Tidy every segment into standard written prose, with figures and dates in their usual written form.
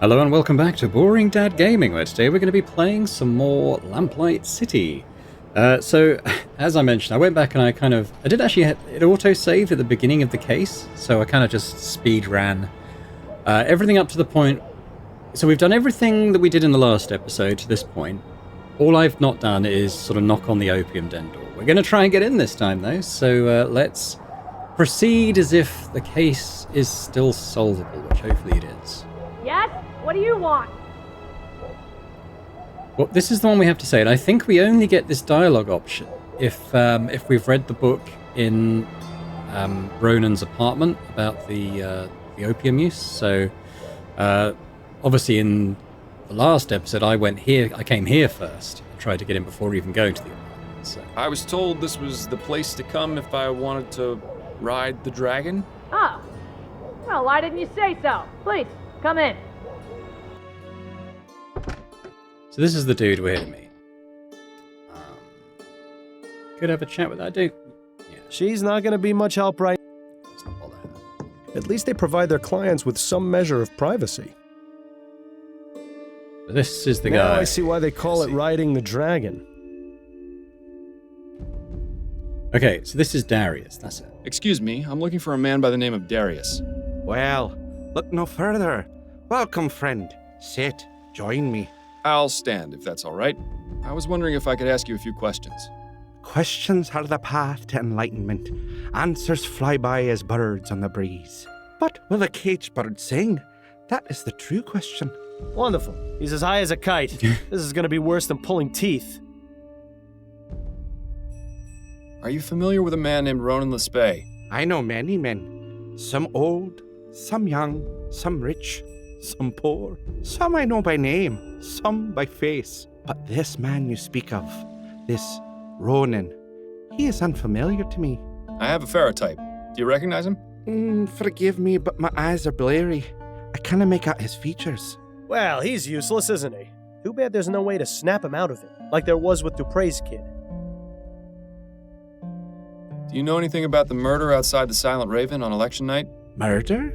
Hello and welcome back to Boring Dad Gaming, where today we're going to be playing some more Lamplight City. So, as I mentioned, I went back and I did actually hit it auto-saved at the beginning of the case, so I kind of just speed ran everything up to the point. So we've done everything that we did in the last episode to this point. All I've not done is sort of knock on the opium den door. We're going to try and get in this time though, so let's proceed as if the case is still solvable, which hopefully it is. Yes? What do you want? Well, this is the one we have to say, and I think we only get this dialogue option if we've read the book in Ronan's apartment about the opium use. So, obviously, in the last episode, I came here first, and tried to get in before even going to the apartment. So. I was told this was the place to come if I wanted to ride the dragon. Oh. Well, why didn't you say so? Please, come in. So this is the dude we're here to meet. Could have a chat with that dude. Yeah. She's not going to be much help right. Let's not bother her. At least they provide their clients with some measure of privacy. But this is the Now guy. I see why they call it riding the dragon. Okay, so this is Darius. That's it. Excuse me, I'm looking for a man by the name of Darius. Well, look no further. Welcome, friend. Sit, join me. I'll stand, if that's all right. I was wondering if I could ask you a few questions. Questions are the path to enlightenment. Answers fly by as birds on the breeze. But will a caged bird sing? That is the true question. Wonderful. He's as high as a kite. This is going to be worse than pulling teeth. Are you familiar with a man named Ronan Le Spay? I know many men. Some old, some young, some rich, some poor. Some I know by name, some by face. But this man you speak of, this Ronan, he is unfamiliar to me. I have a ferrotype. Do you recognize him? Forgive me, but my eyes are blurry. I cannot make out his features. Well, he's useless, isn't he? Too bad there's no way to snap him out of it, like there was with Dupre's kid. Do you know anything about the murder outside the Silent Raven on election night? Murder?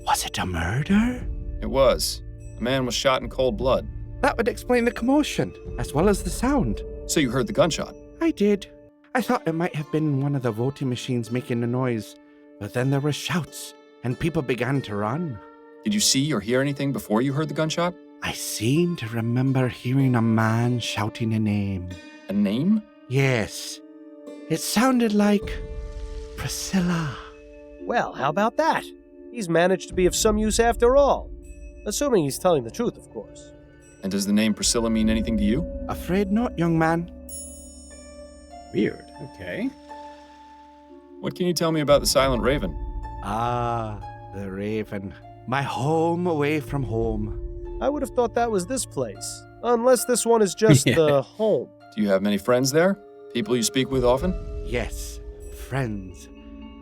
Was it a murder? It was. A man was shot in cold blood. That would explain the commotion, as well as the sound. So you heard the gunshot? I did. I thought it might have been one of the voting machines making the noise. But then there were shouts, and people began to run. Did you see or hear anything before you heard the gunshot? I seem to remember hearing a man shouting a name. A name? Yes. It sounded like Priscilla. Well, how about that? He's managed to be of some use after all. Assuming he's telling the truth, of course. And does the name Priscilla mean anything to you? Afraid not, young man. Weird. Okay. What can you tell me about the Silent Raven? Ah, the Raven. My home away from home. I would have thought that was this place. Unless this one is just Yeah. the home. Do you have many friends there? People you speak with often? Yes, friends.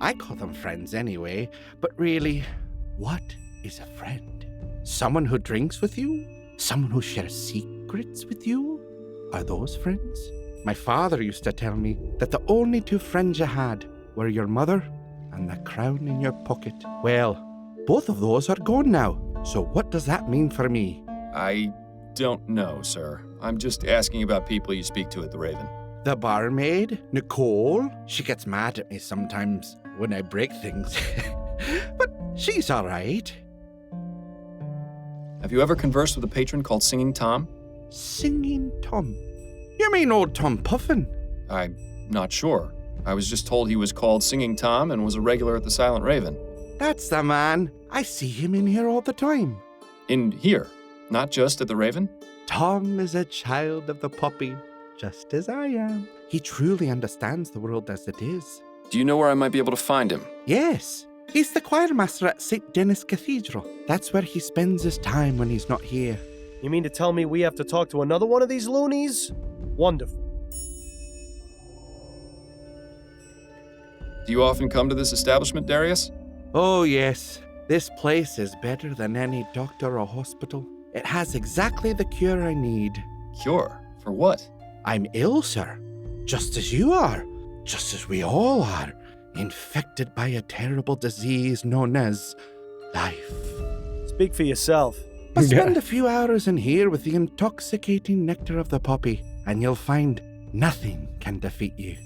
I call them friends anyway, but really, what is a friend? Someone who drinks with you? Someone who shares secrets with you? Are those friends? My father used to tell me that the only two friends you had were your mother and the crown in your pocket. Well, both of those are gone now, so what does that mean for me? I don't know, sir. I'm just asking about people you speak to at the Raven. The barmaid, Nicole, she gets mad at me sometimes when I break things. But she's all right. Have you ever conversed with a patron called Singing Tom? Singing Tom? You mean old Tom Puffin? I'm not sure. I was just told he was called Singing Tom and was a regular at the Silent Raven. That's the man. I see him in here all the time. In here, not just at the Raven? Tom is a child of the poppy, just as I am. He truly understands the world as it is. Do you know where I might be able to find him? Yes, he's the choir master at St. Denis Cathedral. That's where he spends his time when he's not here. You mean to tell me we have to talk to another one of these loonies? Wonderful. Do you often come to this establishment, Darius? Oh, yes. This place is better than any doctor or hospital. It has exactly the cure I need. Cure? For what? I'm ill, sir. Just as you are. Just as we all are. Infected by a terrible disease known as life. Speak for yourself. But spend a few hours in here with the intoxicating nectar of the poppy, and you'll find nothing can defeat you.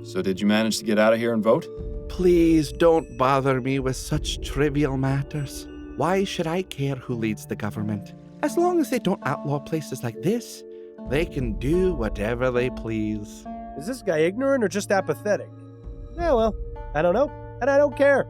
So did you manage to get out of here and vote? Please don't bother me with such trivial matters. Why should I care who leads the government? As long as they don't outlaw places like this, they can do whatever they please. Is this guy ignorant or just apathetic? Yeah, well, I don't know, and I don't care.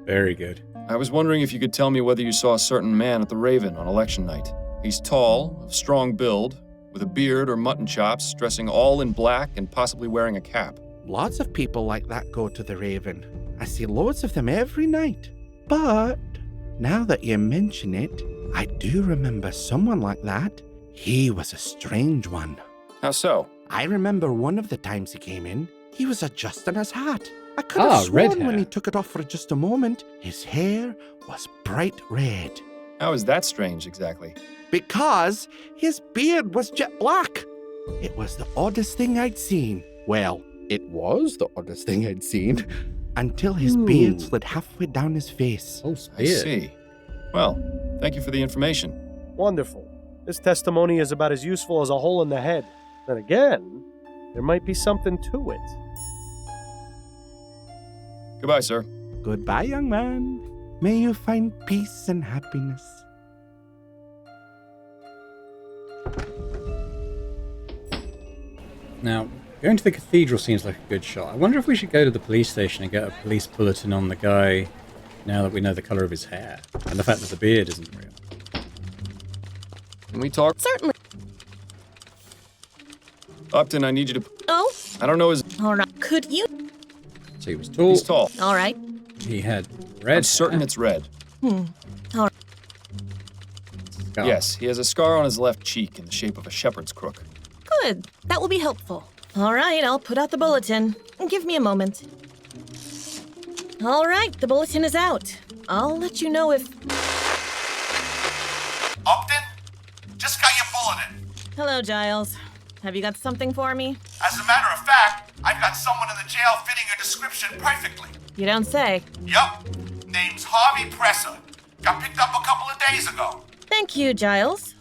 Very good. I was wondering if you could tell me whether you saw a certain man at the Raven on election night. He's tall, of strong build, with a beard or mutton chops, dressing all in black and possibly wearing a cap. Lots of people like that go to the Raven. I see loads of them every night. But now that you mention it, I do remember someone like that. He was a strange one. How so? I remember one of the times he came in, he was adjusting his hat. I could have sworn when he took it off for just a moment, his hair was bright red. How is that strange, exactly? Because his beard was jet black. It was the oddest thing I'd seen. Well, it was the oddest thing I'd seen. Until his beard slid halfway down his face. Oh, I see. Well, thank you for the information. Wonderful. This testimony is about as useful as a hole in the head. Then again, there might be something to it. Goodbye, sir. Goodbye, young man. May you find peace and happiness. Now, going to the cathedral seems like a good shot. I wonder if we should go to the police station and get a police bulletin on the guy now that we know the colour of his hair and the fact that the beard isn't real. Can we talk? Certainly. Upton, I need you to... Oh? I don't know his... All right. Could you? So he was tall. He's tall. All right. He had red I'm certain hair. it's red. All right. Scar. Yes, he has a scar on his left cheek in the shape of a shepherd's crook. Good. That will be helpful. All right, I'll put out the bulletin. Give me a moment. All right, the bulletin is out. I'll let you know if... Upton, just got your bulletin. Hello, Giles. Have you got something for me? As a matter of fact, I've got someone in the jail fitting your description perfectly. You don't say. Yup. Name's Harvey Presser. Got picked up a couple of days ago. Thank you, Giles.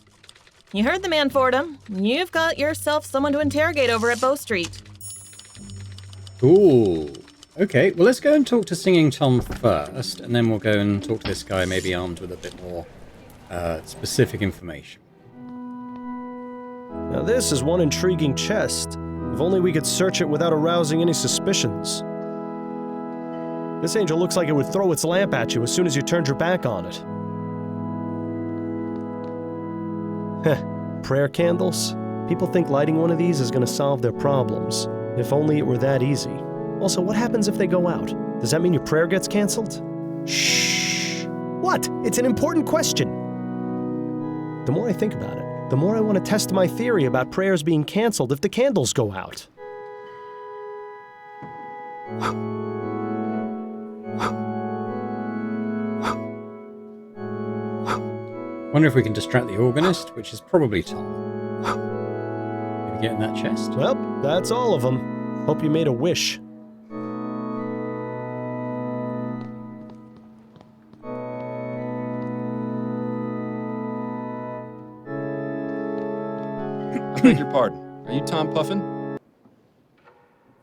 You heard the man, Fordham. You've got yourself someone to interrogate over at Bow Street. Cool. Okay, well, let's go and talk to Singing Tom first, and then we'll go and talk to this guy, maybe armed with a bit more specific information. Now this is one intriguing chest. If only we could search it without arousing any suspicions. This angel looks like it would throw its lamp at you as soon as you turned your back on it. Heh, prayer candles? People think lighting one of these is going to solve their problems. If only it were that easy. Also, what happens if they go out? Does that mean your prayer gets canceled? Shh! What? It's an important question! The more I think about it, the more I want to test my theory about prayers being canceled if the candles go out. Wonder if we can distract the organist, which is probably Tom. Maybe get in that chest? Well, that's all of them. Hope you made a wish. I beg your pardon. Are you Tom Puffin?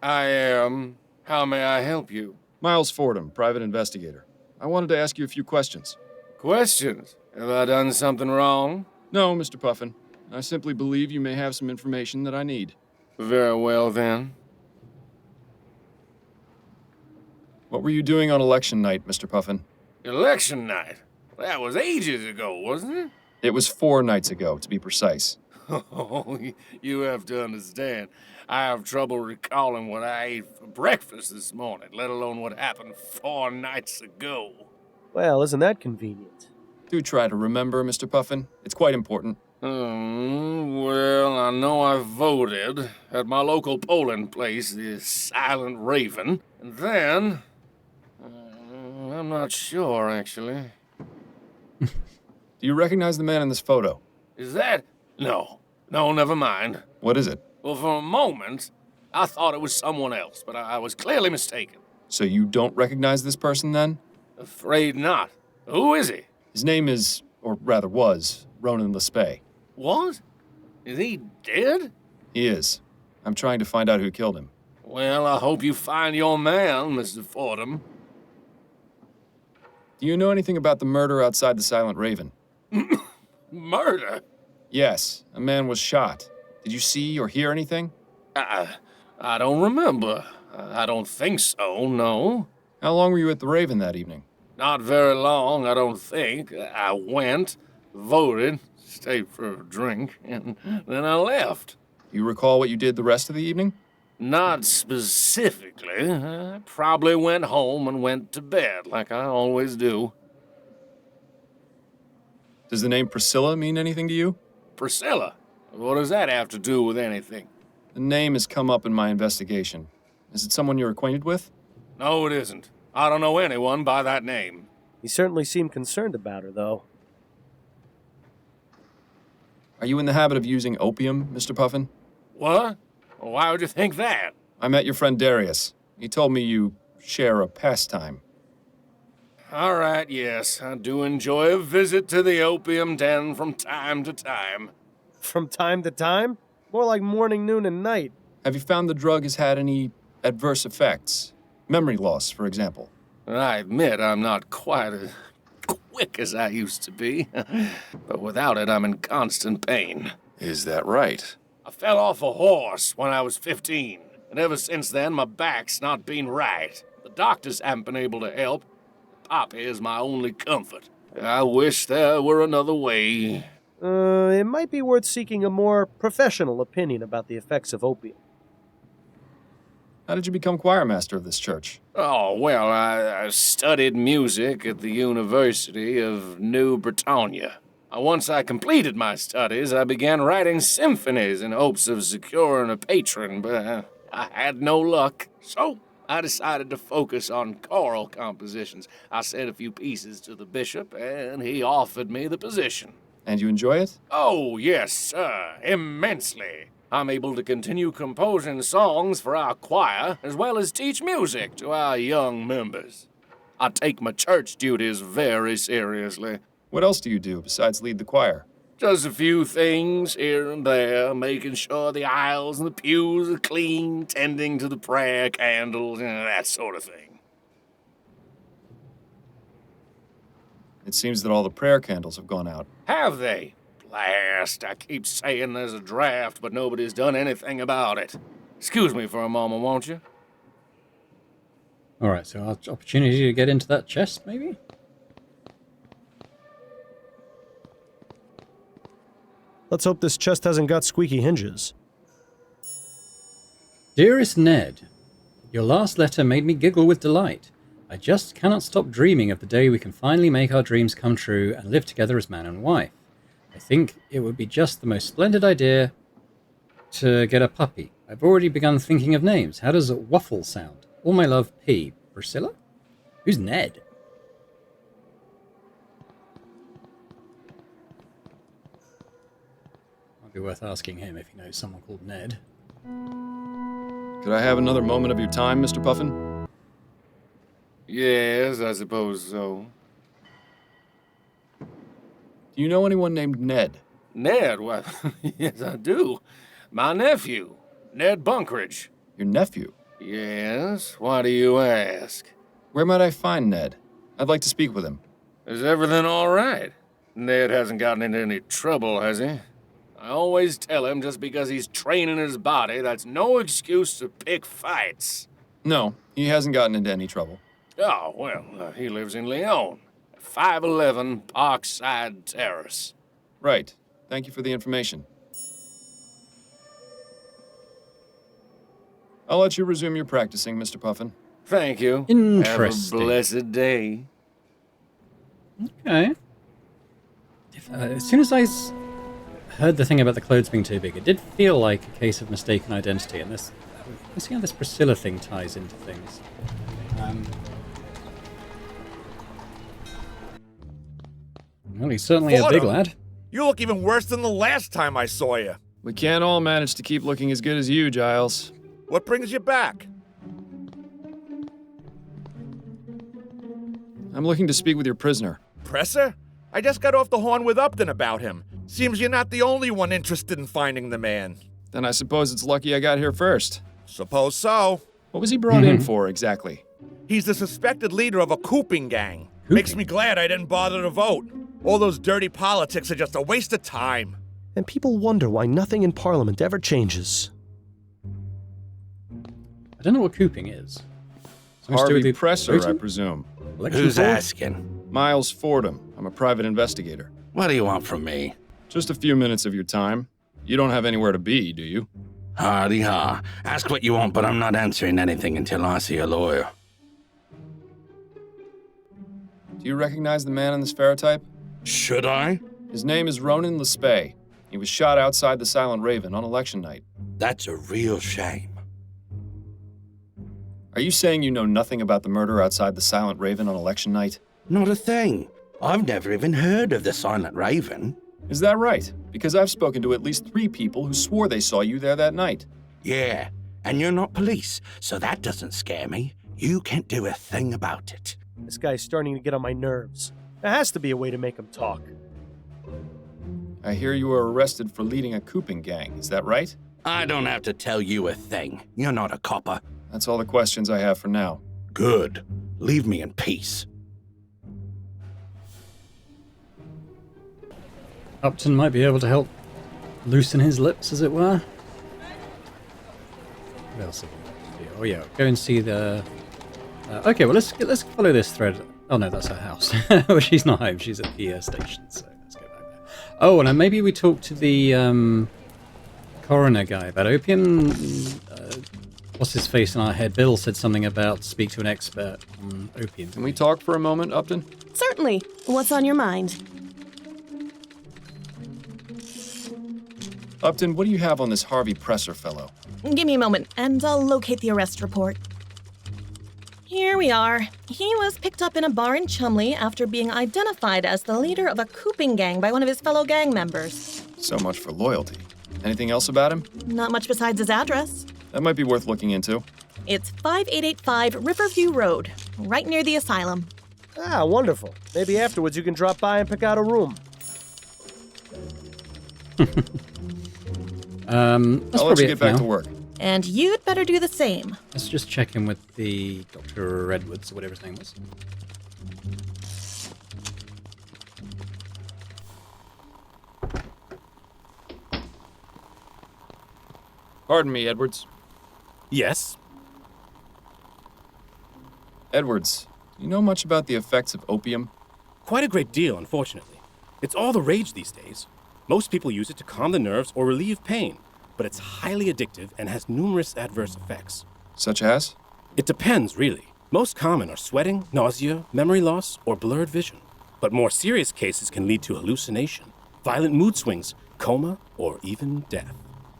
I am. How may I help you? Miles Fordham, private investigator. I wanted to ask you a few questions. Questions? Have I done something wrong? No, Mr. Puffin. I simply believe you may have some information that I need. Very well, then. What were you doing on election night, Mr. Puffin? Election night? That was ages ago, wasn't it? It was 4 nights ago, to be precise. Oh, you have to understand. I have trouble recalling what I ate for breakfast this morning, let alone what happened 4 nights ago. Well, isn't that convenient? Do try to remember, Mr. Puffin. It's quite important. Well, I know I voted at my local polling place, the Silent Raven. And then... I'm not sure, actually. Do you recognize the man in this photo? Is that... No, never mind. What is it? Well, for a moment, I thought it was someone else, but I was clearly mistaken. So you don't recognize this person, then? Afraid not. Who is he? His name is, or rather was, Ronan Lespay. What? Is he dead? He is. I'm trying to find out who killed him. Well, I hope you find your man, Mr. Fordham. Do you know anything about the murder outside the Silent Raven? Murder? Yes, a man was shot. Did you see or hear anything? I don't remember. I don't think so, no. How long were you at the Raven that evening? Not very long, I don't think. I went, voted, stayed for a drink, and then I left. You recall what you did the rest of the evening? Not specifically. I probably went home and went to bed, like I always do. Does the name Priscilla mean anything to you? Priscilla? What does that have to do with anything? The name has come up in my investigation. Is it someone you're acquainted with? No, it isn't. I don't know anyone by that name. He certainly seemed concerned about her, though. Are you in the habit of using opium, Mr. Puffin? What? Why would you think that? I met your friend Darius. He told me you share a pastime. All right, yes, I do enjoy a visit to the opium den from time to time. From time to time? More like morning, noon, and night. Have you found the drug has had any adverse effects? Memory loss, for example. I admit I'm not quite as quick as I used to be, but without it, I'm in constant pain. Is that right? I fell off a horse when I was 15, and ever since then, my back's not been right. The doctors haven't been able to help. Poppy is my only comfort. I wish there were another way. It might be worth seeking a more professional opinion about the effects of opium. How did you become choir master of this church? Oh, well, I studied music at the University of New Britannia. Once I completed my studies, I began writing symphonies in hopes of securing a patron, but I had no luck. So I decided to focus on choral compositions. I said a few pieces to the bishop, and he offered me the position. And you enjoy it? Oh, yes, sir, immensely. I'm able to continue composing songs for our choir, as well as teach music to our young members. I take my church duties very seriously. What else do you do besides lead the choir? Just a few things here and there, making sure the aisles and the pews are clean, tending to the prayer candles, and that sort of thing. It seems that all the prayer candles have gone out. Have they? Blast, I keep saying there's a draft, but nobody's done anything about it. Excuse me for a moment, won't you? Alright, so our opportunity to get into that chest, maybe? Let's hope this chest hasn't got squeaky hinges. Dearest Ned, your last letter made me giggle with delight. I just cannot stop dreaming of the day we can finally make our dreams come true and live together as man and wife. I think it would be just the most splendid idea to get a puppy. I've already begun thinking of names. How does Waffle sound? All my love, P. Priscilla? Who's Ned? Might be worth asking him if he knows someone called Ned. Could I have another moment of your time, Mr. Puffin? Yes, I suppose so. Do you know anyone named Ned? Ned? Well, yes, I do. My nephew, Ned Bunkridge. Your nephew? Yes? Why do you ask? Where might I find Ned? I'd like to speak with him. Is everything all right? Ned hasn't gotten into any trouble, has he? I always tell him just because he's training his body, that's no excuse to pick fights. No, he hasn't gotten into any trouble. Oh, well, he lives in Lyon. 511 Parkside Terrace. Right. Thank you for the information. I'll let you resume your practicing, Mr. Puffin. Thank you. Interesting. Have a blessed day. Okay. As soon as I heard the thing about the clothes being too big, it did feel like a case of mistaken identity, and this... Let's see how this Priscilla thing ties into things. Well, he's certainly a big lad. You look even worse than the last time I saw you. We can't all manage to keep looking as good as you, Giles. What brings you back? I'm looking to speak with your prisoner. Presser? I just got off the horn with Upton about him. Seems you're not the only one interested in finding the man. Then I suppose it's lucky I got here first. Suppose so. What was he brought in for, exactly? He's the suspected leader of a cooping gang. Makes me glad I didn't bother to vote. All those dirty politics are just a waste of time. And people wonder why nothing in Parliament ever changes. I don't know what cooping is. Something to do Harvey with the Presser, I voting? presume. Election Who's fraud? asking? Miles Fordham. I'm a private investigator. What do you want from me? Just a few minutes of your time. You don't have anywhere to be, do you? Hardy ha. Ask what you want, but I'm not answering anything until I see a lawyer. Do you recognize the man in this ferrotype? Should I? His name is Ronan Lespay. He was shot outside the Silent Raven on election night. That's a real shame. Are you saying you know nothing about the murder outside the Silent Raven on election night? Not a thing. I've never even heard of the Silent Raven. Is that right? Because I've spoken to at least 3 people who swore they saw you there that night. Yeah, and you're not police, so that doesn't scare me. You can't do a thing about it. This guy's starting to get on my nerves. There has to be a way to make him talk. I hear you were arrested for leading a cooping gang. Is that right? I don't have to tell you a thing. You're not a copper. That's all the questions I have for now. Good. Leave me in peace. Upton might be able to help loosen his lips, as it were. What else have we got to do? Oh yeah, go and see the... okay, well let's follow this thread. Oh no, that's her house. Well, she's not home, she's at the station, so let's go back there. Oh, and then maybe we talk to the coroner guy about opium. What's his face in our head? Bill said something about speak to an expert on opium. Can we talk for a moment, Upton? Certainly. What's on your mind? Upton, what do you have on this Harvey Presser fellow? Give me a moment, and I'll locate the arrest report. Here we are. He was picked up in a bar in Chumley after being identified as the leader of a cooping gang by one of his fellow gang members. So much for loyalty. Anything else about him? Not much besides his address. That might be worth looking into. It's 5885 Riverview Road, right near the asylum. Ah, wonderful. Maybe afterwards you can drop by and pick out a room. That's I'll let probably you it get for back now. to work. And you'd better do the same. Let's just check in with the Dr. Edwards, or whatever his name was. Pardon me, Edwards. Yes? Edwards, do you know much about the effects of opium? Quite a great deal, unfortunately. It's all the rage these days. Most people use it to calm the nerves or relieve pain, but it's highly addictive and has numerous adverse effects. Such as? It depends, really. Most common are sweating, nausea, memory loss, or blurred vision. But more serious cases can lead to hallucination, violent mood swings, coma, or even death.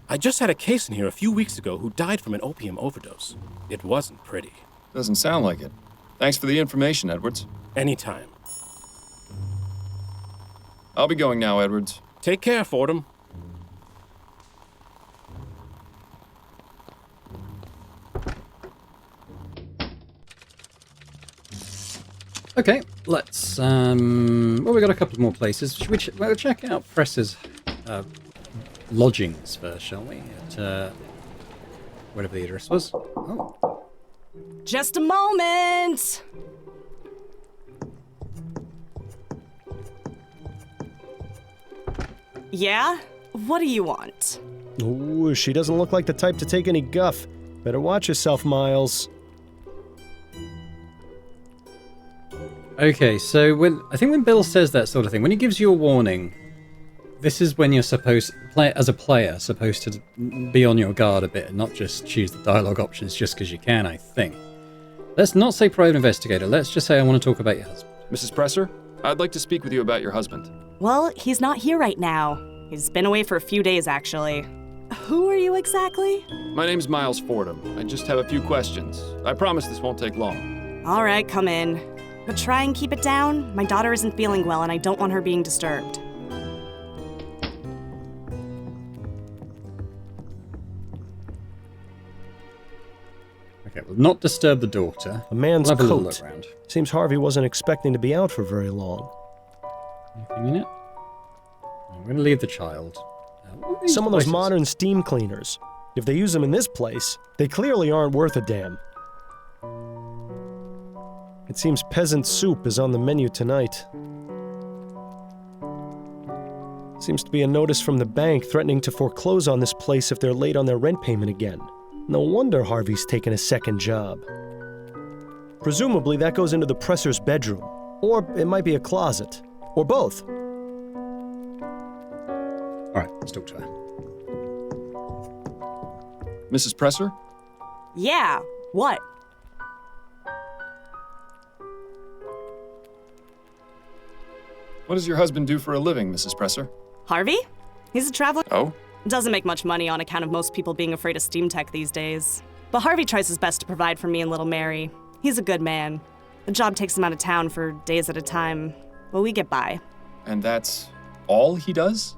I just had a case in here a few weeks ago who died from an opium overdose. It wasn't pretty. Doesn't sound like it. Thanks for the information, Edwards. Anytime. I'll be going now, Edwards. Take care, Fordham. Okay, let's, well, we got a couple more places. Should we we'll check out Presser's lodgings first, shall we? At, whatever the address was. Oh. Just a moment! Yeah? What do you want? Ooh, she doesn't look like the type to take any guff. Better watch yourself, Miles. Okay, so I think when Bill says that sort of thing, when he gives you a warning, this is when you're supposed, as a player, supposed to be on your guard a bit and not just choose the dialogue options just because you can, I think. Let's not say private investigator, let's just say I want to talk about your husband. Mrs. Presser, I'd like to speak with you about your husband. Well, he's not here right now. He's been away for a few days, actually. Who are you exactly? My name's Miles Fordham. I just have a few questions. I promise this won't take long. All right, come in. But try and keep it down. My daughter isn't feeling well, and I don't want her being disturbed. Okay, well, not disturb the daughter. A man's We'll have a little coat. look around. Seems Harvey wasn't expecting to be out for very long. Anything in it? I'm going to leave the child. What are these Some of those places? modern steam cleaners. If they use them in this place, they clearly aren't worth a damn. It seems peasant soup is on the menu tonight. Seems to be a notice from the bank threatening to foreclose on this place if they're late on their rent payment again. No wonder Harvey's taken a second job. Presumably that goes into the presser's bedroom. Or it might be a closet. Or both. Alright, let's talk to her. Mrs. Presser? Yeah, what? What does your husband do for a living, Mrs. Presser? Harvey? He's a traveler. Oh? Doesn't make much money on account of most people being afraid of steam tech these days. But Harvey tries his best to provide for me and little Mary. He's a good man. The job takes him out of town for days at a time, but we get by. And that's all he does?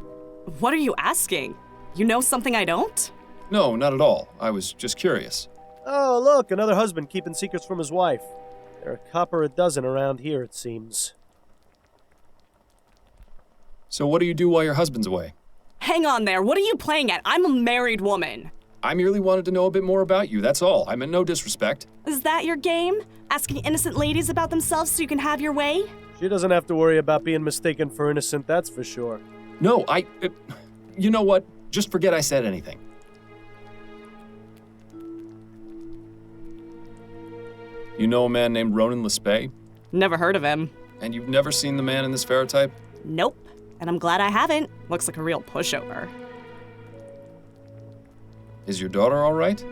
What are you asking? You know something I don't? No, not at all. I was just curious. Oh, look, another husband keeping secrets from his wife. There are a copper a dozen around here, it seems. So what do you do while your husband's away? Hang on there, what are you playing at? I'm a married woman. I merely wanted to know a bit more about you, that's all. I meant no disrespect. Is that your game? Asking innocent ladies about themselves so you can have your way? She doesn't have to worry about being mistaken for innocent, that's for sure. No, you know what? Just forget I said anything. You know a man named Ronan Lespay? Never heard of him. And you've never seen the man in this ferrotype? Nope. And I'm glad I haven't. Looks like a real pushover. Is your daughter all right?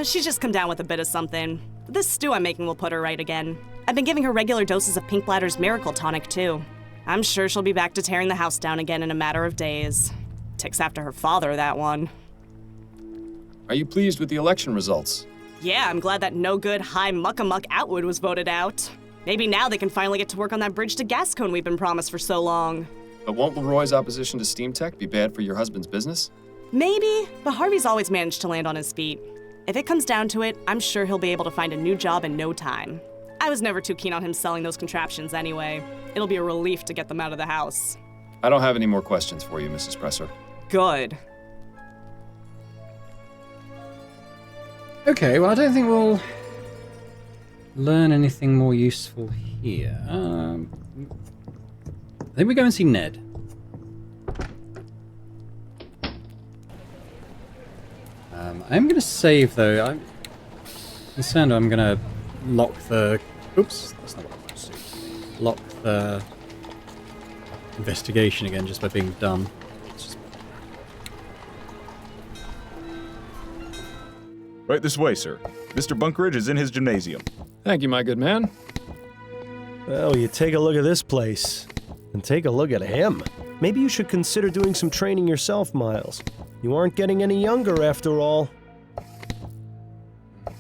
She's just come down with a bit of something. This stew I'm making will put her right again. I've been giving her regular doses of Pink Bladder's Miracle Tonic, too. I'm sure she'll be back to tearing the house down again in a matter of days. Takes after her father, that one. Are you pleased with the election results? Yeah, I'm glad that no-good High Muckamuck Outwood was voted out. Maybe now they can finally get to work on that bridge to Gascon we've been promised for so long. But won't Leroy's opposition to steam tech be bad for your husband's business? Maybe, but Harvey's always managed to land on his feet. If it comes down to it, I'm sure he'll be able to find a new job in no time. I was never too keen on him selling those contraptions anyway. It'll be a relief to get them out of the house. I don't have any more questions for you, Mrs. Presser. Good. Okay, well, I don't think we'll learn anything more useful here. I think we go and see Ned. I am going to save, though. I'm concerned I'm going to lock the... Oops, that's not what I wanted to do. Lock the investigation again just by being dumb. Right this way, sir. Mr. Bunkridge is in his gymnasium. Thank you, my good man. Well, you take a look at this place, and take a look at him. Maybe you should consider doing some training yourself, Miles. You aren't getting any younger, after all.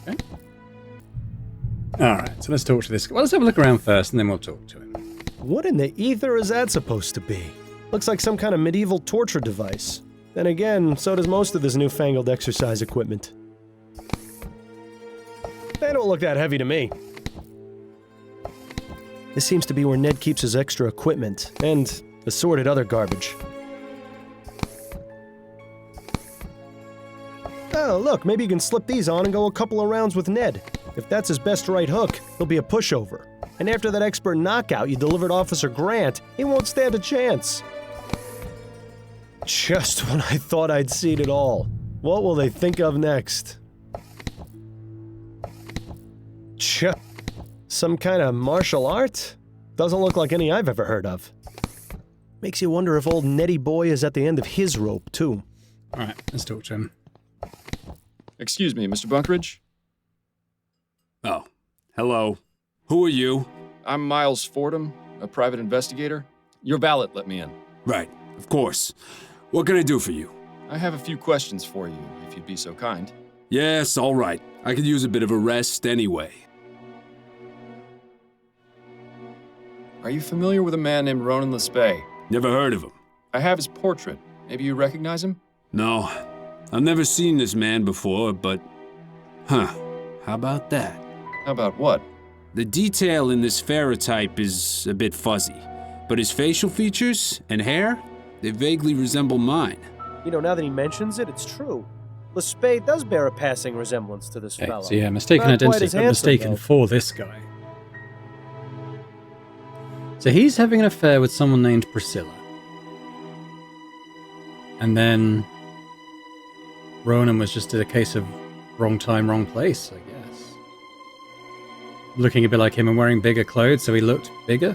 Okay. Alright, so let's talk to this guy. Well, let's have a look around first, and then we'll talk to him. What in the ether is that supposed to be? Looks like some kind of medieval torture device. Then again, so does most of this newfangled exercise equipment. They don't look that heavy to me. This seems to be where Ned keeps his extra equipment, and assorted other garbage. Oh, look, maybe you can slip these on and go a couple of rounds with Ned. If that's his best right hook, he'll be a pushover. And after that expert knockout you delivered Officer Grant, he won't stand a chance. Just when I thought I'd seen it all. What will they think of next? Some kind of martial art? Doesn't look like any I've ever heard of. Makes you wonder if old Nettie boy is at the end of his rope, too. Alright, let's talk to him. Excuse me, Mr. Bunkridge? Oh, hello. Who are you? I'm Miles Fordham, a private investigator. Your valet let me in. Right, of course. What can I do for you? I have a few questions for you, if you'd be so kind. Yes, all right. I could use a bit of a rest anyway. Are you familiar with a man named Ronan Lespay? Never heard of him. I have his portrait. Maybe you recognize him? No, I've never seen this man before, but... Huh, how about that? How about what? The detail in this ferrotype is a bit fuzzy. but his facial features and hair, they vaguely resemble mine. You know, now that he mentions it, it's true. Lespade does bear a passing resemblance to this Okay, fellow. so yeah, mistaken Not quite identity, as but handsome, mistaken though. for this guy. So he's having an affair with someone named Priscilla. And then Ronan was just a case of wrong time, wrong place, I guess. Looking a bit like him and wearing bigger clothes, so he looked bigger?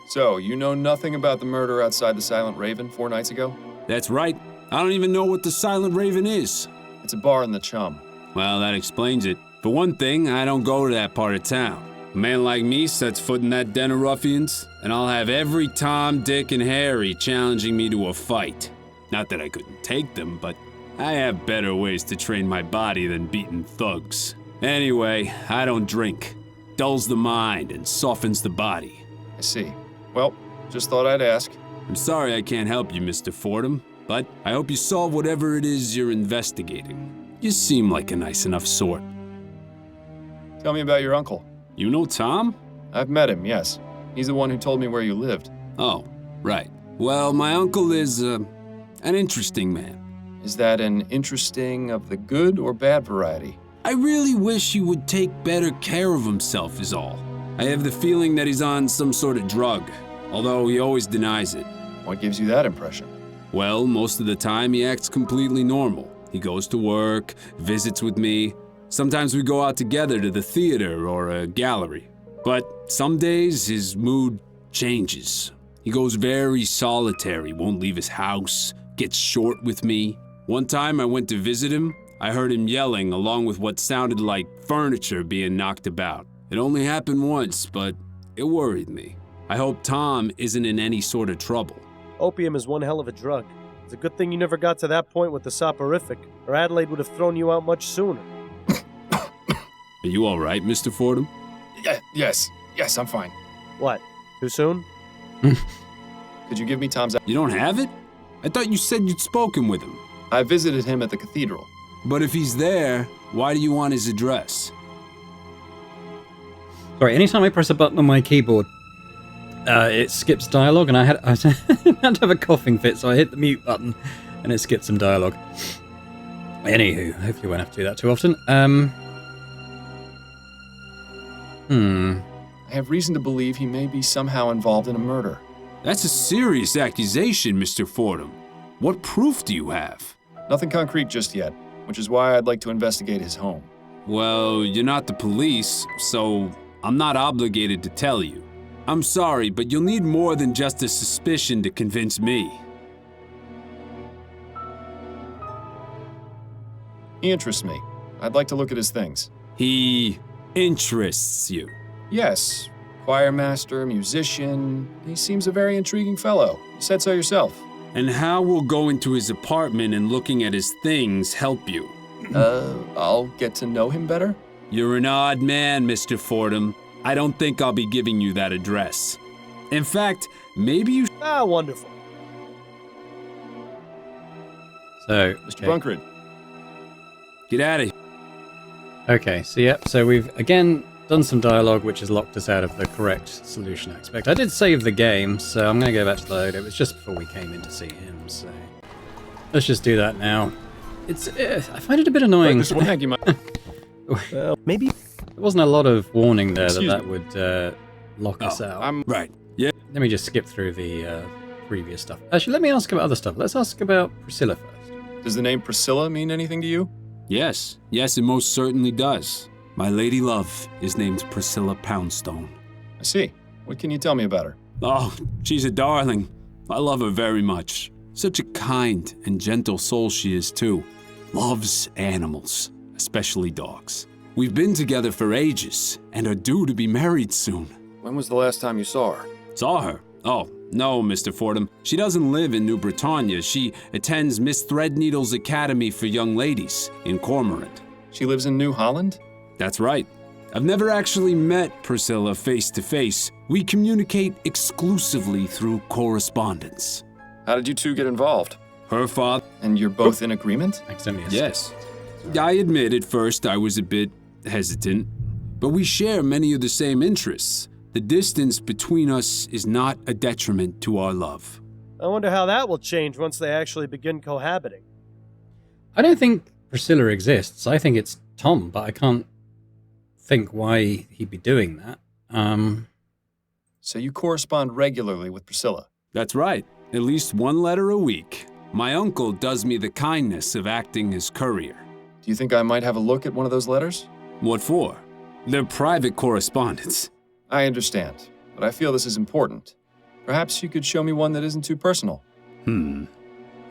So, you know nothing about the murder outside the Silent Raven 4 nights ago? That's right. I don't even know what the Silent Raven is. It's a bar in the Chum. Well, that explains it. For one thing, I don't go to that part of town. A man like me sets foot in that den of ruffians, and I'll have every Tom, Dick, and Harry challenging me to a fight. Not that I couldn't take them, but I have better ways to train my body than beating thugs. Anyway, I don't drink. Dulls the mind and softens the body. I see. Well, just thought I'd ask. I'm sorry I can't help you, Mr. Fordham, but I hope you solve whatever it is you're investigating. You seem like a nice enough sort. Tell me about your uncle. You know Tom? I've met him, yes. He's the one who told me where you lived. Oh, right. Well, my uncle is, an interesting man. Is that an interesting of the good or bad variety? I really wish he would take better care of himself is all. I have the feeling that he's on some sort of drug, although he always denies it. What gives you that impression? Well, most of the time he acts completely normal. He goes to work, visits with me. Sometimes we go out together to the theater or a gallery. But some days his mood changes. He goes very solitary, won't leave his house, gets short with me. One time I went to visit him, I heard him yelling along with what sounded like furniture being knocked about. It only happened once, but it worried me. I hope Tom isn't in any sort of trouble. Opium is one hell of a drug. It's a good thing you never got to that point with the soporific, or Adelaide would have thrown you out much sooner. Are you all right, Mr. Fordham? Yes, I'm fine. What? Too soon? Could you give me Tom's... You don't have it? I thought you said you'd spoken with him. I visited him at the cathedral. But if he's there, why do you want his address? Sorry, anytime I press a button on my keyboard, it skips dialogue, and I had to have a coughing fit, so I hit the mute button, and it skipped some dialogue. Anywho, hopefully we won't have to do that too often. I have reason to believe he may be somehow involved in a murder. That's a serious accusation, Mr. Fordham. What proof do you have? Nothing concrete just yet, which is why I'd like to investigate his home. Well, you're not the police, so I'm not obligated to tell you. I'm sorry, but you'll need more than just a suspicion to convince me. He interests me. I'd like to look at his things. He interests you. Yes. Choir master, musician. He seems a very intriguing fellow. You said so yourself. And how will going to his apartment and looking at his things help you? I'll get to know him better? You're an odd man, Mr. Fordham. I don't think I'll be giving you that address. In fact, maybe you... Ah, wonderful. So, Mr. Bunkridge. Get out of here. Okay, so yep, so we've again done some dialogue which has locked us out of the correct solution I expect. I did save the game, so I'm going to go back to the load. It was just before we came in to see him, so let's just do that now. It's I find it a bit annoying. Thank you, Mike. Well, maybe... There wasn't a lot of warning there Excuse that would lock us out. I'm right. Yeah. Let me just skip through the previous stuff. Actually, let me ask about other stuff. Let's ask about Priscilla first. Does the name Priscilla mean anything to you? Yes, it most certainly does. My lady love is named Priscilla Poundstone. I see. What can you tell me about her? Oh, she's a darling. I love her very much. Such a kind and gentle soul she is, too. Loves animals, especially dogs. We've been together for ages and are due to be married soon. When was the last time you saw her? Saw her? Oh, no, Mr. Fordham. She doesn't live in New Britannia. She attends Miss Threadneedle's Academy for Young Ladies in Cormorant. She lives in New Holland? That's right. I've never actually met Priscilla face to face. We communicate exclusively through correspondence. How did you two get involved? Her father... And you're both in agreement? Yes. I admit at first I was a bit hesitant, but we share many of the same interests. The The distance between us is not a detriment to our love. I wonder how that will change once they actually begin cohabiting. I don't think Priscilla exists. I think it's Tom, but I can't think why he'd be doing that. So you correspond regularly with Priscilla? That's right. At least one letter a week. My uncle does me the kindness of acting as courier. Do you think I might have a look at one of those letters? What for? They're private correspondence. I understand, but I feel this is important. Perhaps you could show me one that isn't too personal.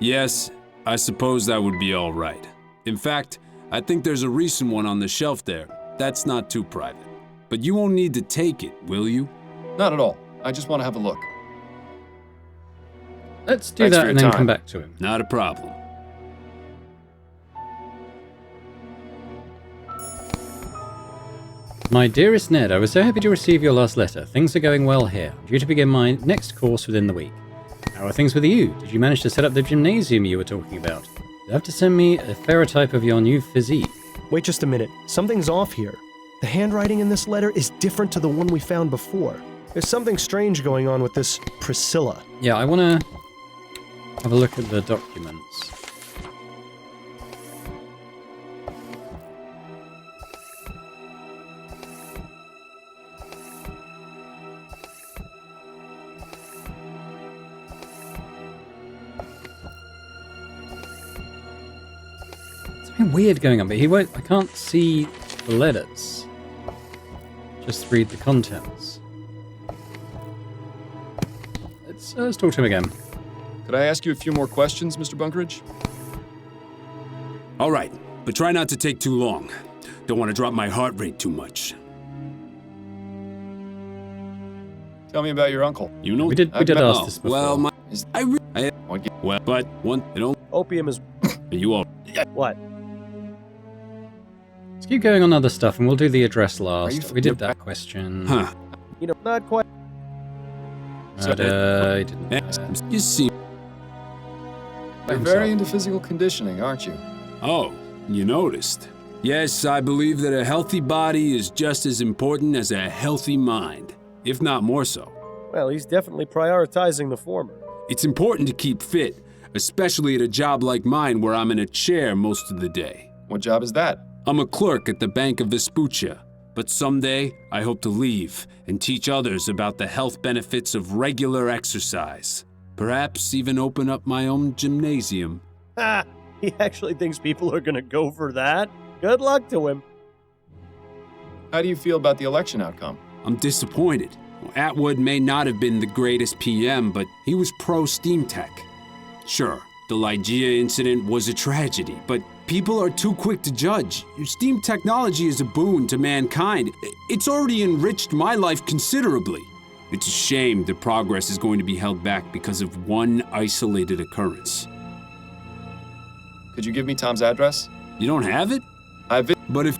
Yes, I suppose that would be all right. In fact, I think there's a recent one on the shelf there. That's not too private. But you won't need to take it, will you? Not at all. I just want to have a look. Let's do that and then come back to him. Not a problem. My dearest Ned, I was so happy to receive your last letter. Things are going well here. I'm due to begin my next course within the week. How are things with you? Did you manage to set up the gymnasium you were talking about? You'll have to send me a ferrotype of your new physique. Wait just a minute. Something's off here. The handwriting in this letter is different to the one we found before. There's something strange going on with this Priscilla. Yeah, I want to have a look at the documents. Something weird going on, but I can't see the letters. Just read the contents. Let's talk to him again. Could I ask you a few more questions, Mr. Bunkeridge? All right, but try not to take too long. Don't want to drop my heart rate too much. Tell me about your uncle. You know, we did ask this before. Well, but one, I don't. Opium is. You all. What? Let's keep going on other stuff, and we'll do the address last. We did that question. Huh? You know, not quite. But, I didn't. You see. You're very into physical conditioning, aren't you? Oh, you noticed. Yes, I believe that a healthy body is just as important as a healthy mind, if not more so. Well, he's definitely prioritizing the former. It's important to keep fit, especially at a job like mine where I'm in a chair most of the day. What job is that? I'm a clerk at the Bank of Vespuccia, but someday I hope to leave and teach others about the health benefits of regular exercise. Perhaps even open up my own gymnasium. Ha! He actually thinks people are gonna go for that? Good luck to him. How do you feel about the election outcome? I'm disappointed. Atwood may not have been the greatest PM, but he was pro-steam tech. Sure, the Ligeia incident was a tragedy, but people are too quick to judge. Steam technology is a boon to mankind. It's already enriched my life considerably. It's a shame the progress is going to be held back because of one isolated occurrence. Could you give me Tom's address? You don't have it? But if...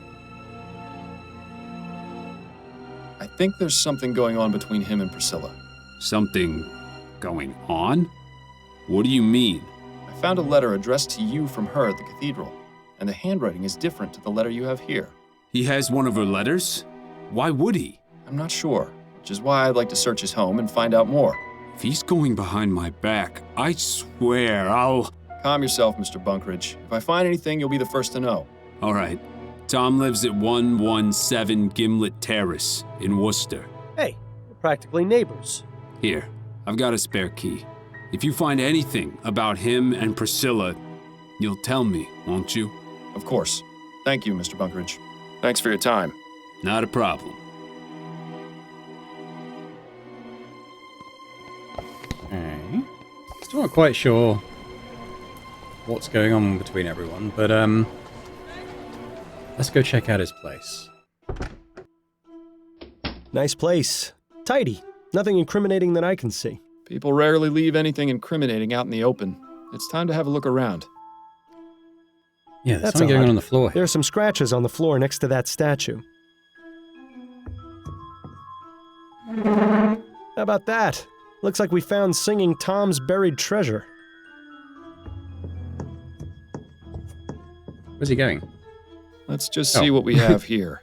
I think there's something going on between him and Priscilla. Something going on? What do you mean? I found a letter addressed to you from her at the cathedral, and the handwriting is different to the letter you have here. He has one of her letters? Why would he? I'm not sure, which is why I'd like to search his home and find out more. If he's going behind my back, I swear I'll... Calm yourself, Mr. Bunkeridge. If I find anything, you'll be the first to know. All right. Tom lives at 117 Gimlet Terrace in Worcester. Hey, we're practically neighbors. Here, I've got a spare key. If you find anything about him and Priscilla, you'll tell me, won't you? Of course. Thank you, Mr. Bunkeridge. Thanks for your time. Not a problem. Okay. Still not quite sure what's going on between everyone, but let's go check out his place. Nice place. Tidy. Nothing incriminating that I can see. People rarely leave anything incriminating out in the open. It's time to have a look around. Yeah, there's That's something going odd. on the floor here. There are some scratches on the floor next to that statue. How about that? Looks like we found singing Tom's buried treasure. Where's he going? Let's just see what we have here.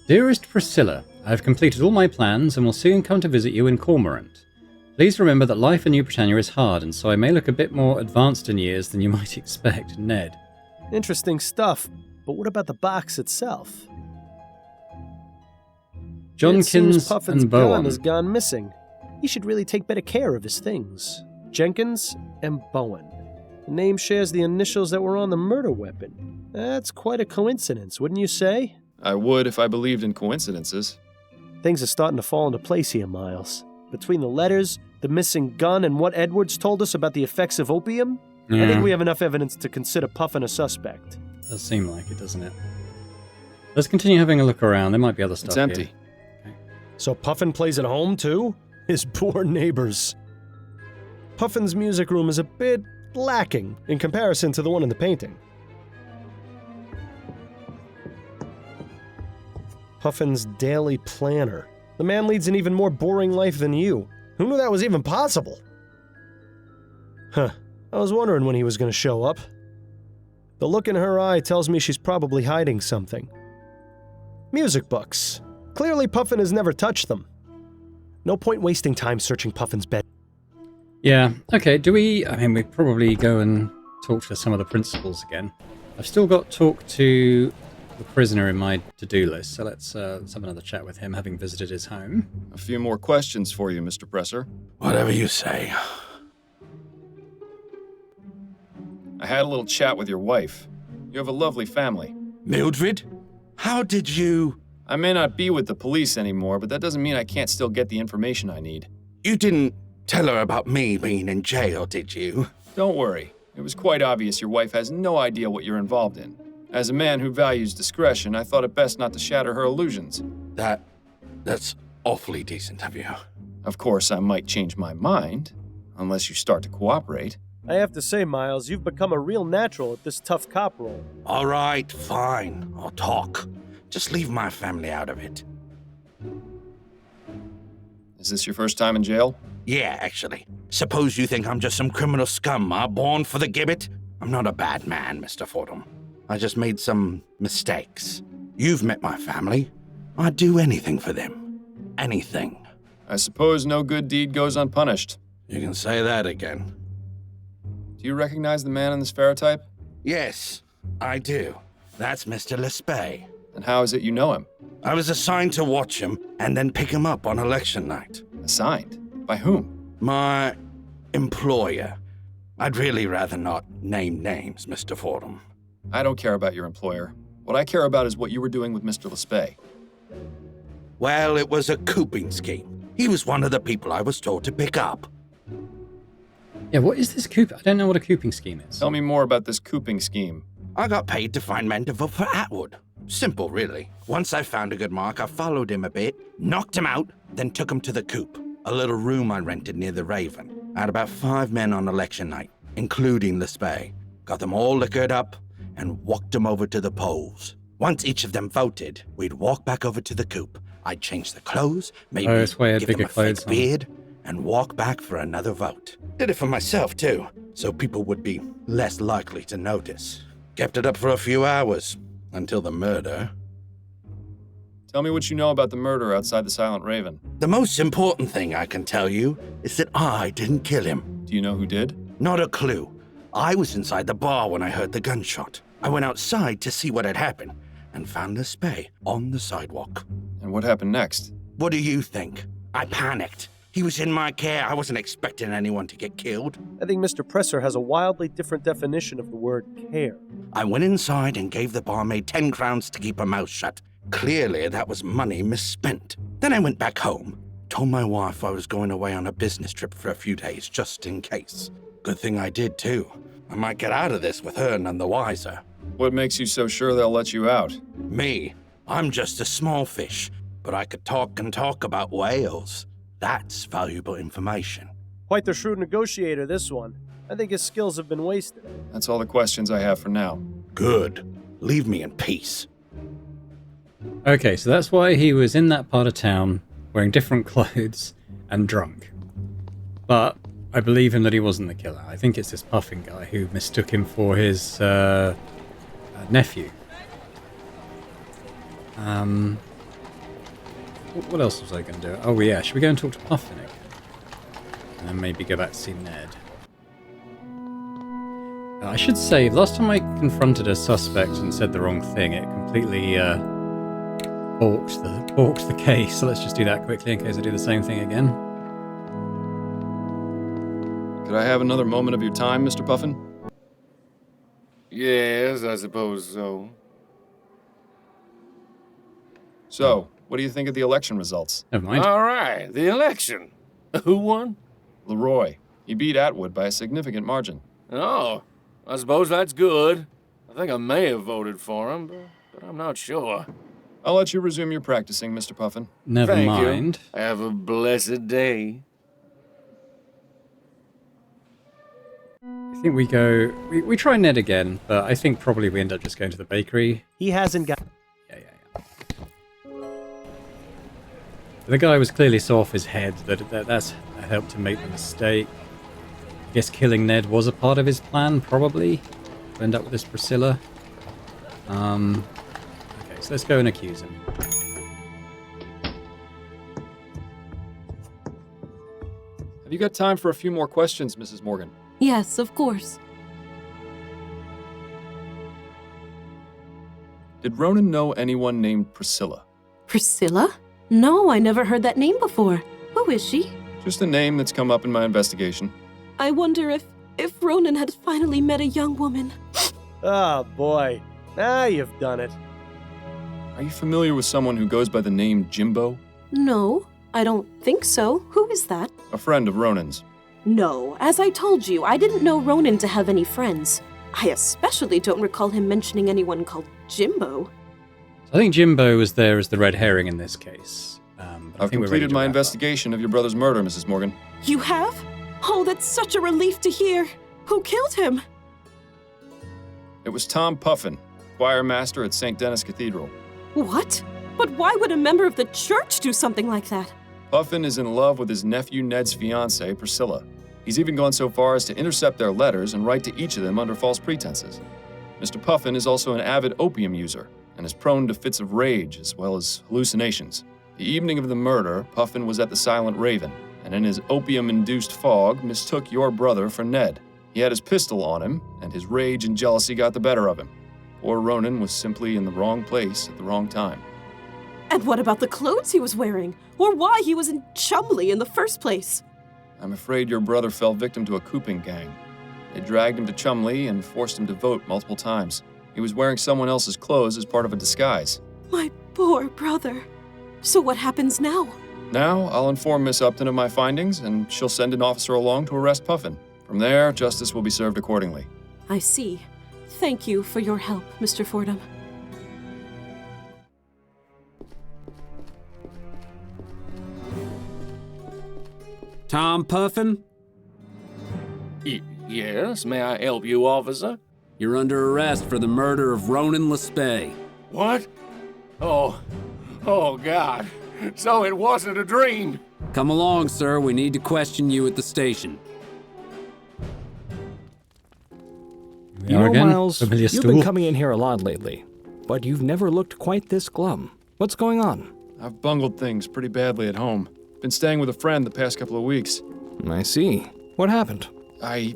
Dearest Priscilla, I have completed all my plans and will soon come to visit you in Cormorant. Please remember that life in New Britannia is hard, and so I may look a bit more advanced in years than you might expect, Ned. Interesting stuff, but what about the box itself? It seems Johnkins Puffin's and gun Bowen. has gone missing. He should really take better care of his things. Jenkins and Bowen. The name shares the initials that were on the murder weapon. That's quite a coincidence, wouldn't you say? I would if I believed in coincidences. Things are starting to fall into place here, Miles. Between the letters, the missing gun, and what Edwards told us about the effects of opium, I think we have enough evidence to consider Puffin a suspect. Does seem like it, doesn't it? Let's continue having a look around. There might be other stuff It's empty. here. Okay. So Puffin plays at home, too? His poor neighbors. Puffin's music room is a bit lacking in comparison to the one in the painting. Puffin's daily planner. The man leads an even more boring life than you. Who knew that was even possible? Huh. I was wondering when he was going to show up. The look in her eye tells me she's probably hiding something. Music books. Clearly Puffin has never touched them. No point wasting time searching Puffin's bed. Yeah, okay, we probably go and talk to some of the principals again. I've still got talk to the prisoner in my to-do list, so let's have another chat with him, having visited his home. A few more questions for you, Mr. Presser. Whatever you say. I had a little chat with your wife. You have a lovely family. Mildred? How did you... I may not be with the police anymore, but that doesn't mean I can't still get the information I need. You didn't tell her about me being in jail, did you? Don't worry. It was quite obvious your wife has no idea what you're involved in. As a man who values discretion, I thought it best not to shatter her illusions. That's awfully decent of you. Of course, I might change my mind, unless you start to cooperate. I have to say, Miles, you've become a real natural at this tough cop role. All right, fine. I'll talk. Just leave my family out of it. Is this your first time in jail? Yeah, actually. Suppose you think I'm just some criminal scum, born for the gibbet? I'm not a bad man, Mr. Fordham. I just made some mistakes. You've met my family. I'd do anything for them. Anything. I suppose no good deed goes unpunished. You can say that again. Do you recognize the man in this ferrotype? Yes, I do. That's Mr. Lespay. And how is it you know him? I was assigned to watch him and then pick him up on election night. Assigned? By whom? My employer. I'd really rather not name names, Mr. Fordham. I don't care about your employer. What I care about is what you were doing with Mr. Lespay. Well, it was a cooping scheme. He was one of the people I was told to pick up. Yeah, what is this coop? I don't know what a cooping scheme is. Tell me more about this cooping scheme. I got paid to find men to vote for Atwood. Simple, really. Once I found a good mark, I followed him a bit, knocked him out, then took him to the coop, a little room I rented near the Raven. I had about 5 men on election night, including Lespay. Got them all liquored up and walked them over to the polls. Once each of them voted, we'd walk back over to the coop. I'd change the clothes, maybe give them a fake beard, and walk back for another vote. Did it for myself, too, so people would be less likely to notice. Kept it up for a few hours, until the murder. Tell me what you know about the murder outside the Silent Raven. The most important thing I can tell you is that I didn't kill him. Do you know who did? Not a clue. I was inside the bar when I heard the gunshot. I went outside to see what had happened, and found Lespay on the sidewalk. And what happened next? What do you think? I panicked. He was in my care. I wasn't expecting anyone to get killed. I think Mr. Presser has a wildly different definition of the word care. I went inside and gave the barmaid 10 crowns to keep her mouth shut. Clearly, that was money misspent. Then I went back home, told my wife I was going away on a business trip for a few days, just in case. Good thing I did, too. I might get out of this with her none the wiser. What makes you so sure they'll let you out? Me? I'm just a small fish, but I could talk and talk about whales. That's valuable information. Quite the shrewd negotiator, this one. I think his skills have been wasted. That's all the questions I have for now. Good. Leave me in peace. Okay, so that's why he was in that part of town, wearing different clothes and drunk. But I believe him that he wasn't the killer. I think it's this Puffin guy who mistook him for his nephew. What else was I going to do? Oh yeah, should we go and talk to Puffin again? And then maybe go back to see Ned. I should say, last time I confronted a suspect and said the wrong thing, it completely balked the case. So let's just do that quickly in case I do the same thing again. Could I have another moment of your time, Mr. Puffin? Yes, I suppose so. So, what do you think of the election results? Never mind. All right, the election. Who won? Leroy. He beat Atwood by a significant margin. Oh, I suppose that's good. I think I may have voted for him, but I'm not sure. I'll let you resume your practicing, Mr. Puffin. Never Thank mind. You. Have a blessed day. I think we go... We try Ned again, but I think probably we end up just going to the bakery. He hasn't got... Yeah. The guy was clearly so off his head that helped him make the mistake. I guess killing Ned was a part of his plan, probably, to end up with this Priscilla. Okay, so let's go and accuse him. Have you got time for a few more questions, Mrs. Morgan? Yes, of course. Did Ronan know anyone named Priscilla? Priscilla? No, I never heard that name before. Who is she? Just a name that's come up in my investigation. I wonder if Ronan had finally met a young woman. Oh, boy. Now you've done it. Are you familiar with someone who goes by the name Jimbo? No, I don't think so. Who is that? A friend of Ronan's. No, as I told you, I didn't know Ronan to have any friends. I especially don't recall him mentioning anyone called Jimbo. I think Jimbo was there as the red herring in this case. I've completed my investigation of your brother's murder, Mrs. Morgan. You have? Oh, that's such a relief to hear. Who killed him? It was Tom Puffin, choir master at St. Denis Cathedral. What? But why would a member of the church do something like that? Puffin is in love with his nephew Ned's fiancée, Priscilla. He's even gone so far as to intercept their letters and write to each of them under false pretenses. Mr. Puffin is also an avid opium user and is prone to fits of rage as well as hallucinations. The evening of the murder, Puffin was at the Silent Raven, and in his opium-induced fog mistook your brother for Ned. He had his pistol on him, and his rage and jealousy got the better of him. Poor Ronan was simply in the wrong place at the wrong time. And what about the clothes he was wearing? Or why he was in Chumley in the first place? I'm afraid your brother fell victim to a cooping gang. They dragged him to Chumley and forced him to vote multiple times. He was wearing someone else's clothes as part of a disguise. My poor brother. So what happens now? Now, I'll inform Miss Upton of my findings, and she'll send an officer along to arrest Puffin. From there, justice will be served accordingly. I see. Thank you for your help, Mr. Fordham. Tom Puffin? Yes, may I help you, officer? You're under arrest for the murder of Ronan Lespay. What? Oh, God. So it wasn't a dream. Come along, sir. We need to question you at the station. You know, Miles, Familiar you've stool. been coming in here a lot lately, but you've never looked quite this glum. What's going on? I've bungled things pretty badly at home. Been staying with a friend the past couple of weeks. I see. What happened? I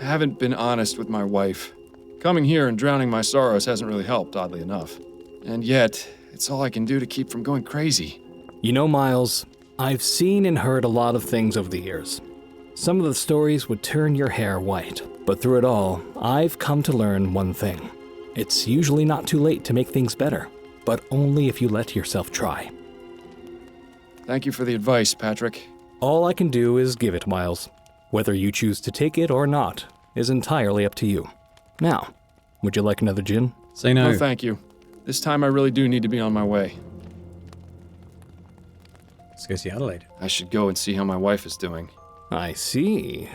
haven't been honest with my wife. Coming here and drowning my sorrows hasn't really helped, oddly enough. And yet, it's all I can do to keep from going crazy. You know, Miles, I've seen and heard a lot of things over the years. Some of the stories would turn your hair white, but through it all, I've come to learn one thing. It's usually not too late to make things better, but only if you let yourself try. Thank you for the advice, Patrick. All I can do is give it, Miles. Whether you choose to take it or not is entirely up to you. Now, would you like another gin? Say no. No, thank you. This time I really do need to be on my way. Let's go see Adelaide. I should go and see how my wife is doing. I see.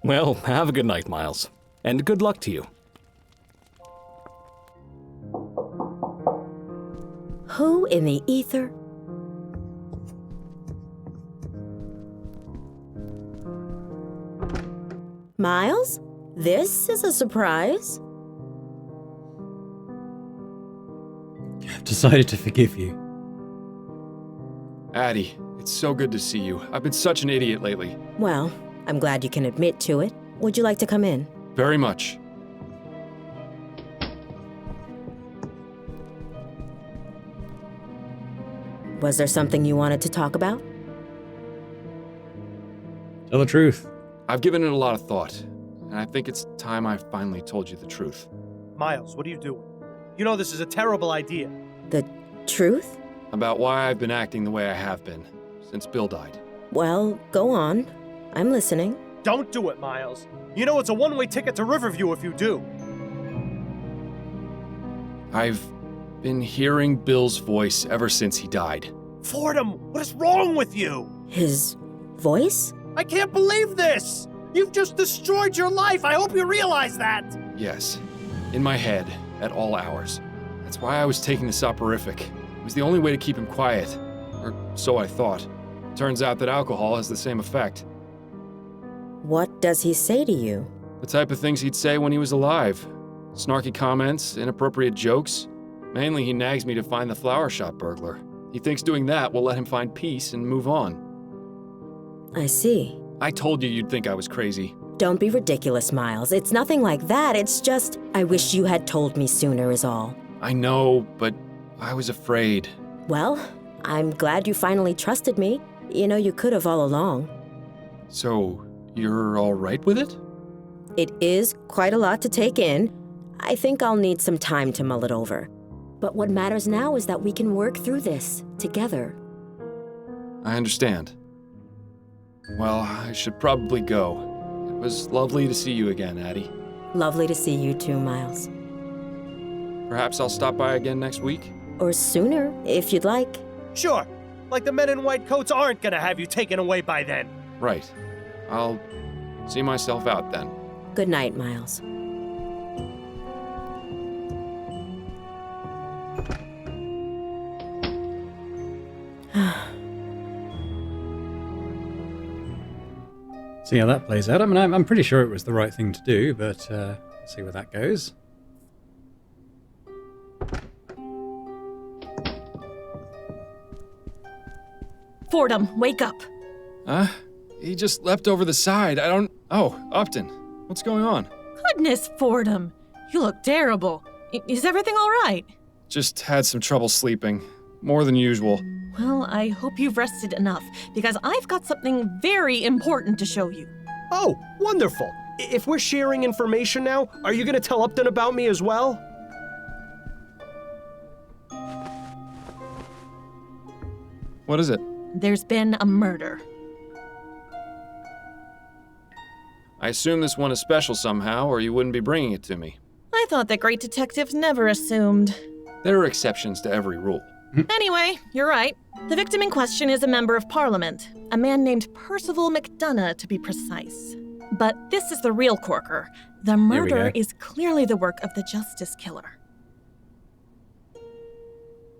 Well, have a good night, Miles. And good luck to you. Who in the ether? Miles? This is a surprise. I've decided to forgive you. Addie, it's so good to see you. I've been such an idiot lately. Well, I'm glad you can admit to it. Would you like to come in? Very much. Was there something you wanted to talk about? Tell the truth. I've given it a lot of thought, and I think it's time I finally told you the truth. Miles, what are you doing? You know this is a terrible idea. The truth? About why I've been acting the way I have been since Bill died. Well, go on. I'm listening. Don't do it, Miles. You know it's a one-way ticket to Riverview if you do. I've been hearing Bill's voice ever since he died. Fordham, what is wrong with you? His voice? I can't believe this! You've just destroyed your life! I hope you realize that! Yes, in my head, at all hours. That's why I was taking the soporific. It was the only way to keep him quiet. Or so I thought. Turns out that alcohol has the same effect. What does he say to you? The type of things he'd say when he was alive. Snarky comments, inappropriate jokes. Mainly he nags me to find the flower shop burglar. He thinks doing that will let him find peace and move on. I see. I told you you'd think I was crazy. Don't be ridiculous, Miles. It's nothing like that. It's just, I wish you had told me sooner is all. I know, but I was afraid. Well, I'm glad you finally trusted me. You know, you could have all along. So, you're all right with it? It is quite a lot to take in. I think I'll need some time to mull it over. But what matters now is that we can work through this together. I understand. Well, I should probably go. It was lovely to see you again, Addie. Lovely to see you too, Miles. Perhaps I'll stop by again next week? Or sooner, if you'd like. Sure. Like the men in white coats aren't gonna have you taken away by then. Right. I'll see myself out then. Good night, Miles. See how that plays out. I mean, I'm pretty sure it was the right thing to do, but let's see where that goes. Fordham, wake up. He just leapt over the side. Oh, Upton. What's going on? Goodness, Fordham. You look terrible. Is everything all right? Just had some trouble sleeping. More than usual. Well, I hope you've rested enough, because I've got something very important to show you. Oh, wonderful. If we're sharing information now, are you gonna tell Upton about me as well? What is it? There's been a murder. I assume this one is special somehow, or you wouldn't be bringing it to me. I thought that great detectives never assumed. There are exceptions to every rule. Anyway, you're right. The victim in question is a member of Parliament, a man named Percival McDonough, to be precise. But this is the real corker. The murder is clearly the work of the Justice Killer.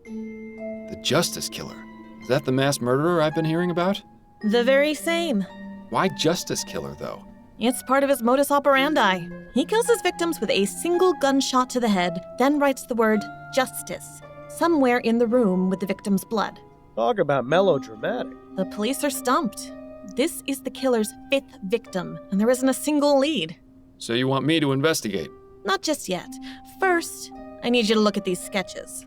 The Justice Killer? Is that the mass murderer I've been hearing about? The very same. Why Justice Killer, though? It's part of his modus operandi. He kills his victims with a single gunshot to the head, then writes the word justice somewhere in the room with the victim's blood. Talk about melodramatic. The police are stumped. This is the killer's 5th victim, and there isn't a single lead. So you want me to investigate? Not just yet. First, I need you to look at these sketches.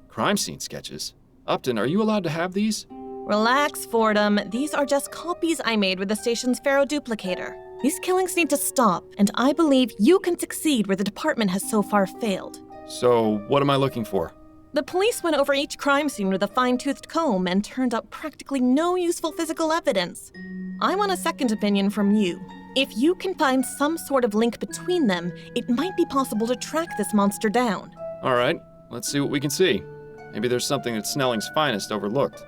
Crime scene sketches? Upton, are you allowed to have these? Relax, Fordham. These are just copies I made with the station's Pharaoh duplicator. These killings need to stop, and I believe you can succeed where the department has so far failed. So, what am I looking for? The police went over each crime scene with a fine-toothed comb and turned up practically no useful physical evidence. I want a second opinion from you. If you can find some sort of link between them, it might be possible to track this monster down. All right, let's see what we can see. Maybe there's something that Snelling's finest overlooked.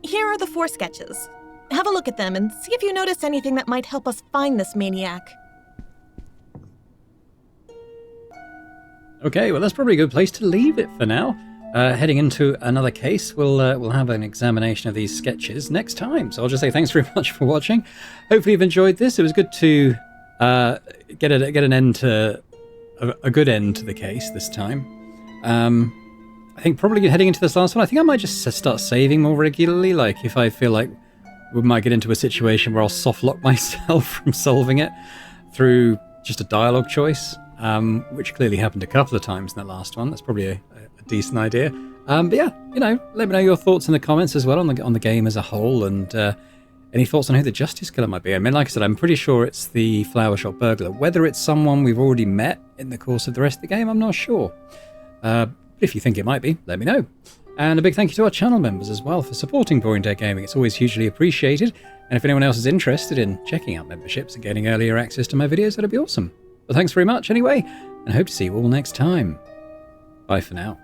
Here are the 4 sketches. Have a look at them and see if you notice anything that might help us find this maniac. Okay, well that's probably a good place to leave it for now. Heading into another case, we'll have an examination of these sketches next time. So I'll just say thanks very much for watching. Hopefully you've enjoyed this. It was good to get an end to a good end to the case this time. I think probably heading into this last one, I think I might just start saving more regularly. Like if I feel like we might get into a situation where I'll soft lock myself from solving it through just a dialogue choice, which clearly happened a couple of times in that last one. That's probably a decent idea. But yeah, let me know your thoughts in the comments as well on the game as a whole, and any thoughts on who the Justice Killer might be. I mean, like I said, I'm pretty sure it's the flower shop burglar. Whether it's someone we've already met in the course of the rest of the game, I'm not sure. But if you think it might be, let me know. And a big thank you to our channel members as well for supporting Boring Dad Gaming. It's always hugely appreciated. And if anyone else is interested in checking out memberships and getting earlier access to my videos, that'd be awesome. But thanks very much anyway, and I hope to see you all next time. Bye for now.